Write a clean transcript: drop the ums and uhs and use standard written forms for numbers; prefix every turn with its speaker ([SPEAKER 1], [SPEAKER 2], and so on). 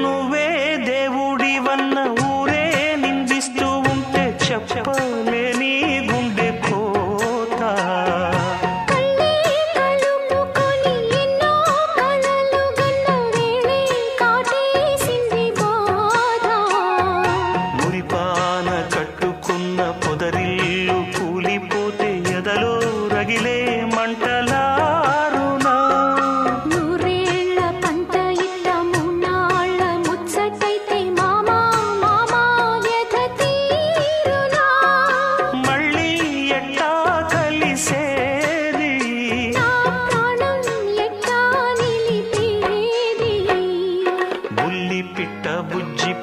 [SPEAKER 1] నువ్వే దేవుడివన్న ఊరే నిందిస్తూ ఉంటే చెప్పలేని గుండె కోత.
[SPEAKER 2] కళ్ళే కలుపుకొని ఎన్నో కలలు గన్న వేళే కాటేసింది బాధ.
[SPEAKER 1] మురిపాన కట్టుకున్న పొదరిల్లు కూలిపోతే ఎదలో రగిలే మంటలారునా.
[SPEAKER 2] నూరేళ్ల పంట ఇట్ట మూనాళ్ళ ముచ్చటైతే మామా మామా వ్యధ తీరునా.
[SPEAKER 1] మళ్ళీ ఎట్టా కలిసేది
[SPEAKER 2] నా ప్రాణం ఎట్టా నిలిపేది.
[SPEAKER 1] బుల్లి పిట్ట బుజ్జి